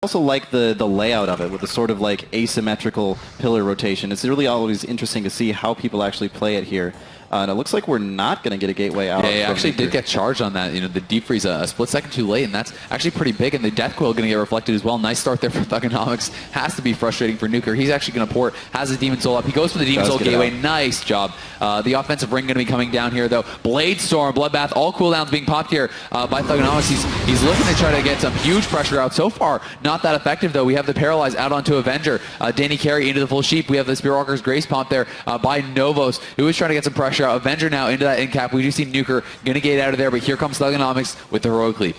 also like the layout of it with the sort of like asymmetrical pillar rotation. It's really always interesting to see how people actually play it here. And it looks like we're not going to get a gateway out. Yeah, he actually did get charged on that. You know, the deep freeze a split second too late, and that's actually pretty big. And the death quill going to get reflected as well. Nice start there for Thugonomics. Has to be frustrating for Nuker. He's actually going to port. Has his Demon Soul up. He goes for the Demon Soul gateway. Nice job. The offensive ring going to be coming down here though. Blade Storm, Bloodbath, all cooldowns being popped here by Thugonomics. He's looking to try to get some huge pressure out. So far, not that effective though. We have the Paralyze out onto Avenger. Danny Carey into the full sheep. We have the Spearwalker's Grace pump there by Novos, who is trying to get some pressure out. Avenger now into that end cap. We do see Nuker going to get out of there, but here comes Thugonomics with the heroic leap.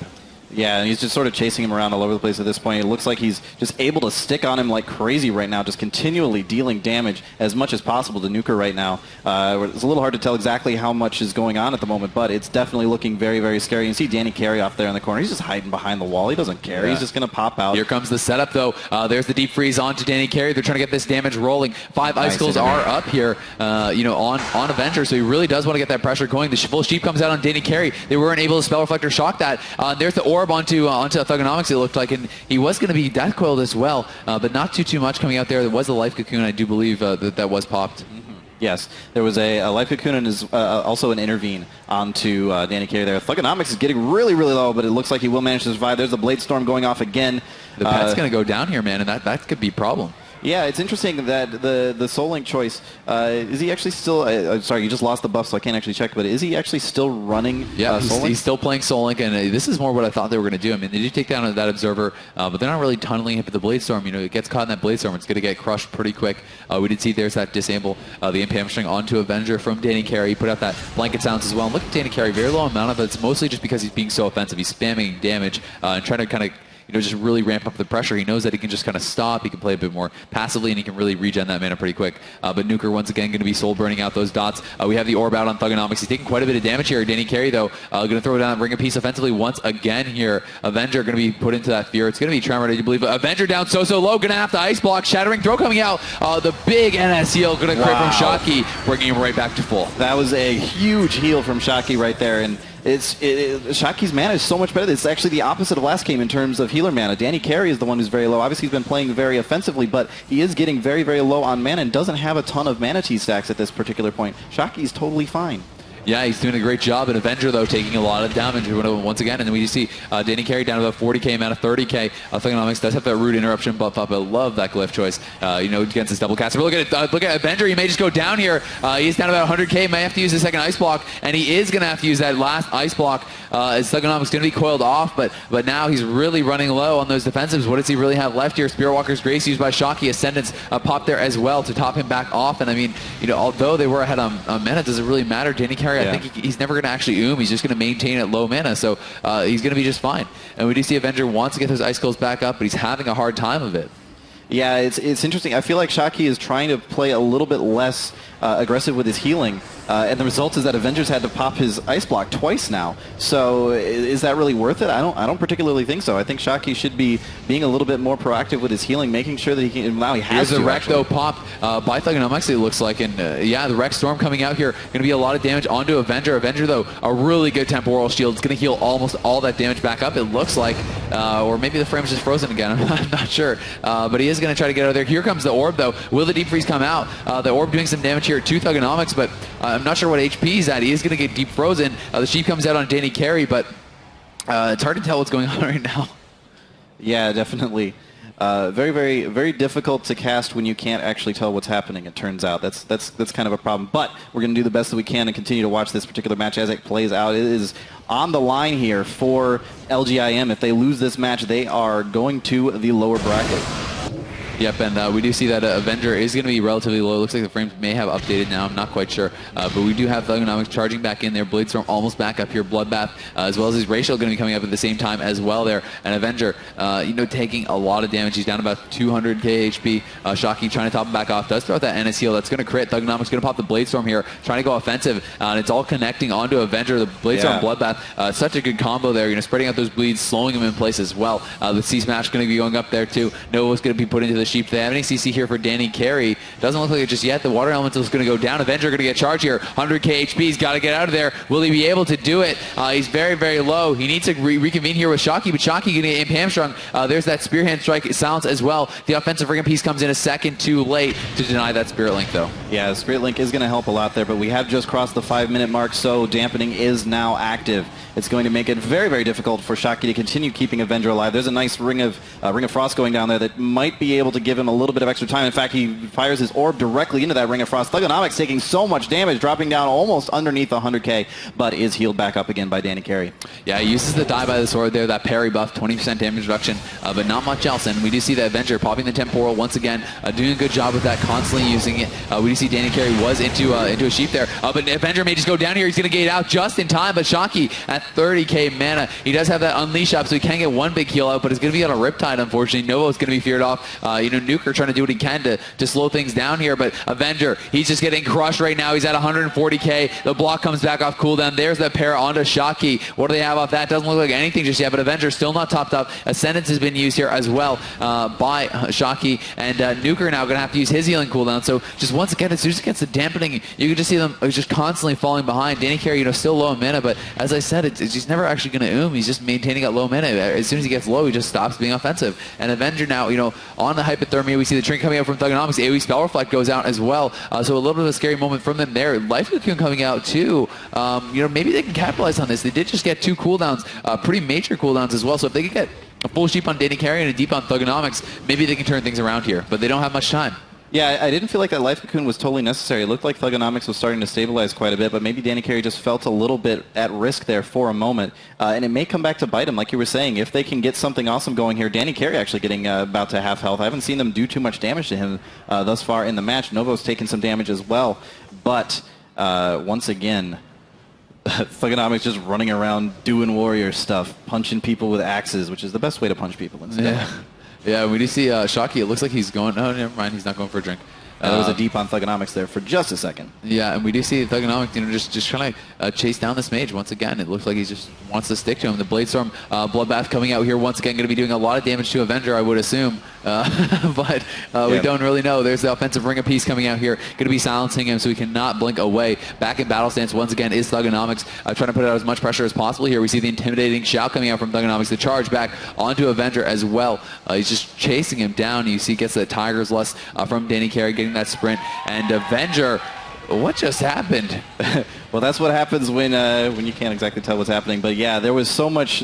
Yeah, and he's just sort of chasing him around all over the place at this point. It looks like he's just able to stick on him like crazy right now, just continually dealing damage as much as possible to Nuker right now. It's a little hard to tell exactly how much is going on at the moment, but it's definitely looking very, very scary. You see Danny Carey off there in the corner. He's just hiding behind the wall. He doesn't care. Yeah. He's just going to pop out. Here comes the setup, though. There's the deep freeze onto Danny Carey. They're trying to get this damage rolling. 5 icicles are up here, you know, on Avenger, so he really does want to get that pressure going. The full sheep comes out on Danny Carey. They weren't able to Spell Reflector shock that. There's the orb onto Thugonomics, it looked like, and he was going to be death coiled as well, but not too much coming out there. There was a life cocoon, I do believe, that was popped. Mm-hmm. Yes, there was a life cocoon and also an intervene onto Danny Carey there. Thugonomics is getting really, really low, but it looks like he will manage to survive. There's the Blade Storm going off again. The pet's going to go down here, man, and that could be a problem. Yeah, it's interesting that the Soul Link choice, is he actually still, sorry, you just lost the buff, so I can't actually check, but is he actually still running Yeah, Soul Link? He's still playing Soul Link, and this is more what I thought they were going to do. I mean, they do take down that Observer, but they're not really tunneling him with the Blade Storm. You know, it gets caught in that Blade Storm, it's going to get crushed pretty quick. We did see there's that disable, the imp hamstring onto Avenger from Danny Carey. He put out that blanket sounds as well. And look at Danny Carey, very low amount of it. It's mostly just because he's being so offensive. He's spamming damage and trying to kind of, you know, just really ramp up the pressure. He knows that he can just kind of stop. He can play a bit more passively, and he can really regen that mana pretty quick. But Nuker, once again, going to be soul burning out those dots. We have the orb out on Thugonomics. He's taking quite a bit of damage here. Danny Carey, though, going to throw down Ring of Peace offensively once again here. Avenger going to be put into that fear. It's going to be Tremor, I do believe. Avenger down so low. Going to have to ice block. Shattering throw coming out. The big NS heal going to crit from Shocky, bringing him right back to full. That was a huge heal from Shocky right there. And Shocky's mana is so much better. It's actually the opposite of last game in terms of healer mana. Danny Carey is the one who's very low. Obviously, he's been playing very offensively, but he is getting very, very low on mana and doesn't have a ton of mana T stacks at this particular point. Shocky's totally fine. Yeah, he's doing a great job. And Avenger, though, taking a lot of damage once again. And then we see Danny Carey down to about 40k amount of 30k. Thugonomics does have that root interruption buff up. I love that glyph choice, you know, against his double caster. But look at Avenger. He may just go down here. He's down about 100k. May have to use the second ice block. And he is going to have to use that last ice block as Thugonomics going to be coiled off. But now he's really running low on those defensives. What does he really have left here? Spearwalker's Grace used by Shocky. Ascendance popped there as well to top him back off. And I mean, you know, although they were ahead on mana, does it really matter? Danny Carey, I think he's never going to actually He's just going to maintain at low mana, so he's going to be just fine. And we do see Avenger wants to get those icicles back up, but he's having a hard time of it. Yeah, it's interesting. I feel like Shocky is trying to play a little bit less aggressive with his healing, and the result is that Avengers had to pop his ice block twice now. So is that really worth it? I don't particularly think so. I think Shocky should be being a little bit more proactive with his healing, making sure that he can. Now he has Here's to. The wreck though pop by Thugonomics, it looks like, and yeah, the wreck storm coming out here, going to be a lot of damage onto Avenger. Avenger though, a really good temporal shield. It's going to heal almost all that damage back up. It looks like, or maybe the frame's just frozen again. I'm not sure, but he is going to try to get out of there. Here comes the orb though. Will the deep freeze come out? The orb doing some damage here to Thugonomics, but I'm not sure what HP he's at. He is going to get deep frozen. The sheep comes out on Danny Carey, but it's hard to tell what's going on right now. Yeah, definitely. Very, very, very difficult to cast when you can't actually tell what's happening, it turns out. That's kind of a problem. But we're going to do the best that we can and continue to watch this particular match as it plays out. It is on the line here for LGIM. If they lose this match, they are going to the lower bracket. Yep, and we do see that Avenger is going to be relatively low. Looks like the frames may have updated now. I'm not quite sure. But we do have Thugonomics charging back in there. Blade Storm almost back up here. Bloodbath, as well as his Ratio going to be coming up at the same time as well there. And Avenger, you know, taking a lot of damage. He's down about 200k HP. Shocky trying to top him back off. Does throw out that NS heal. That's going to crit. Thugonomics going to pop the Blade Storm here. Trying to go offensive. And it's all connecting onto Avenger. The Blade Storm Bloodbath. Such a good combo there. You know, spreading out those bleeds, slowing him in place as well. The C Smash going to be going up there too. Nova's going to be put into the sheep. They have an ACC here for Danny Carey. Doesn't look like it just yet. The water elemental is going to go down. Avenger going to get charged here. 100k HP. He's got to get out of there. Will he be able to do it? He's very, very low. He needs to reconvene here with Shockey, but Shockey going to get imp hamstrung. There's that spear hand strike silence as well. The offensive ring piece comes in a second too late to deny that Spirit Link, though. Yeah, Spirit Link is going to help a lot there, but we have just crossed the 5-minute mark, so dampening is now active. It's going to make it very, very difficult for Shockey to continue keeping Avenger alive. There's a nice ring of Frost going down there that might be able to give him a little bit of extra time. In fact, he fires his orb directly into that ring of Frost. Thugonomics taking so much damage, dropping down almost underneath 100k, but is healed back up again by Danny Carey. Yeah, he uses the die by the sword there, that parry buff, 20% damage reduction, but not much else. And we do see the Avenger popping the temporal once again, doing a good job with that, constantly using it. We do see Danny Carey was into a sheep there, but Avenger may just go down here. He's going to get out just in time, but Shockey at 30k mana. He does have that unleash up, so he can get one big heal out, but it's going to be on a Riptide, unfortunately. Novo's going to be feared off. Nuker trying to do what he can to slow things down here, but Avenger, he's just getting crushed right now. He's at 140k. The block comes back off cooldown. There's that pair onto Shockey. What do they have off that? Doesn't look like anything just yet, but Avenger still not topped up. Ascendance has been used here as well by Shockey, and Nuker now going to have to use his healing cooldown. So just once again, it's just against the dampening. You can just see them just constantly falling behind. Danny Carey, still low in mana, but as I said, he's never actually going to He's just maintaining at low mana. As soon as he gets low, he just stops being offensive. And Avenger now, on the hypothermia, we see the trinket coming out from Thugonomics. AoE Spell Reflect goes out as well. So a little bit of a scary moment from them there. Life Cocoon coming out too. Maybe they can capitalize on this. They did just get 2 cooldowns, pretty major cooldowns as well. So if they could get a full sheep on Danny Carey and a deep on Thugonomics, maybe they can turn things around here. But they don't have much time. Yeah, I didn't feel like that Life Cocoon was totally necessary. It looked like Thugonomics was starting to stabilize quite a bit, but maybe Danny Carey just felt a little bit at risk there for a moment. And it may come back to bite him, like you were saying. If they can get something awesome going here, Danny Carey actually getting about to half health. I haven't seen them do too much damage to him thus far in the match. Novo's taken some damage as well. But once again, Thugonomics just running around doing warrior stuff, punching people with axes, which is the best way to punch people in Stella. Yeah. Yeah, we do see Shockey. It looks like he's going... Oh, never mind. He's not going for a drink. There was a deep on Thugonomics there for just a second. Yeah, and we do see Thugonomics, just trying to chase down this mage once again. It looks like he just wants to stick to him. The Bladestorm Bloodbath coming out here once again, going to be doing a lot of damage to Avenger, I would assume. But we don't really know. There's the offensive ring of peace coming out here, going to be silencing him so he cannot blink away. Back in battle stance once again is Thugonomics, trying to put out as much pressure as possible here. We see the intimidating shout coming out from Thugonomics, the charge back onto Avenger as well. He's just chasing him down. You see he gets the Tiger's Lust from Danny Carey, getting that sprint. And Avenger, what just happened? Well, that's what happens when you can't exactly tell what's happening. But yeah, there was so much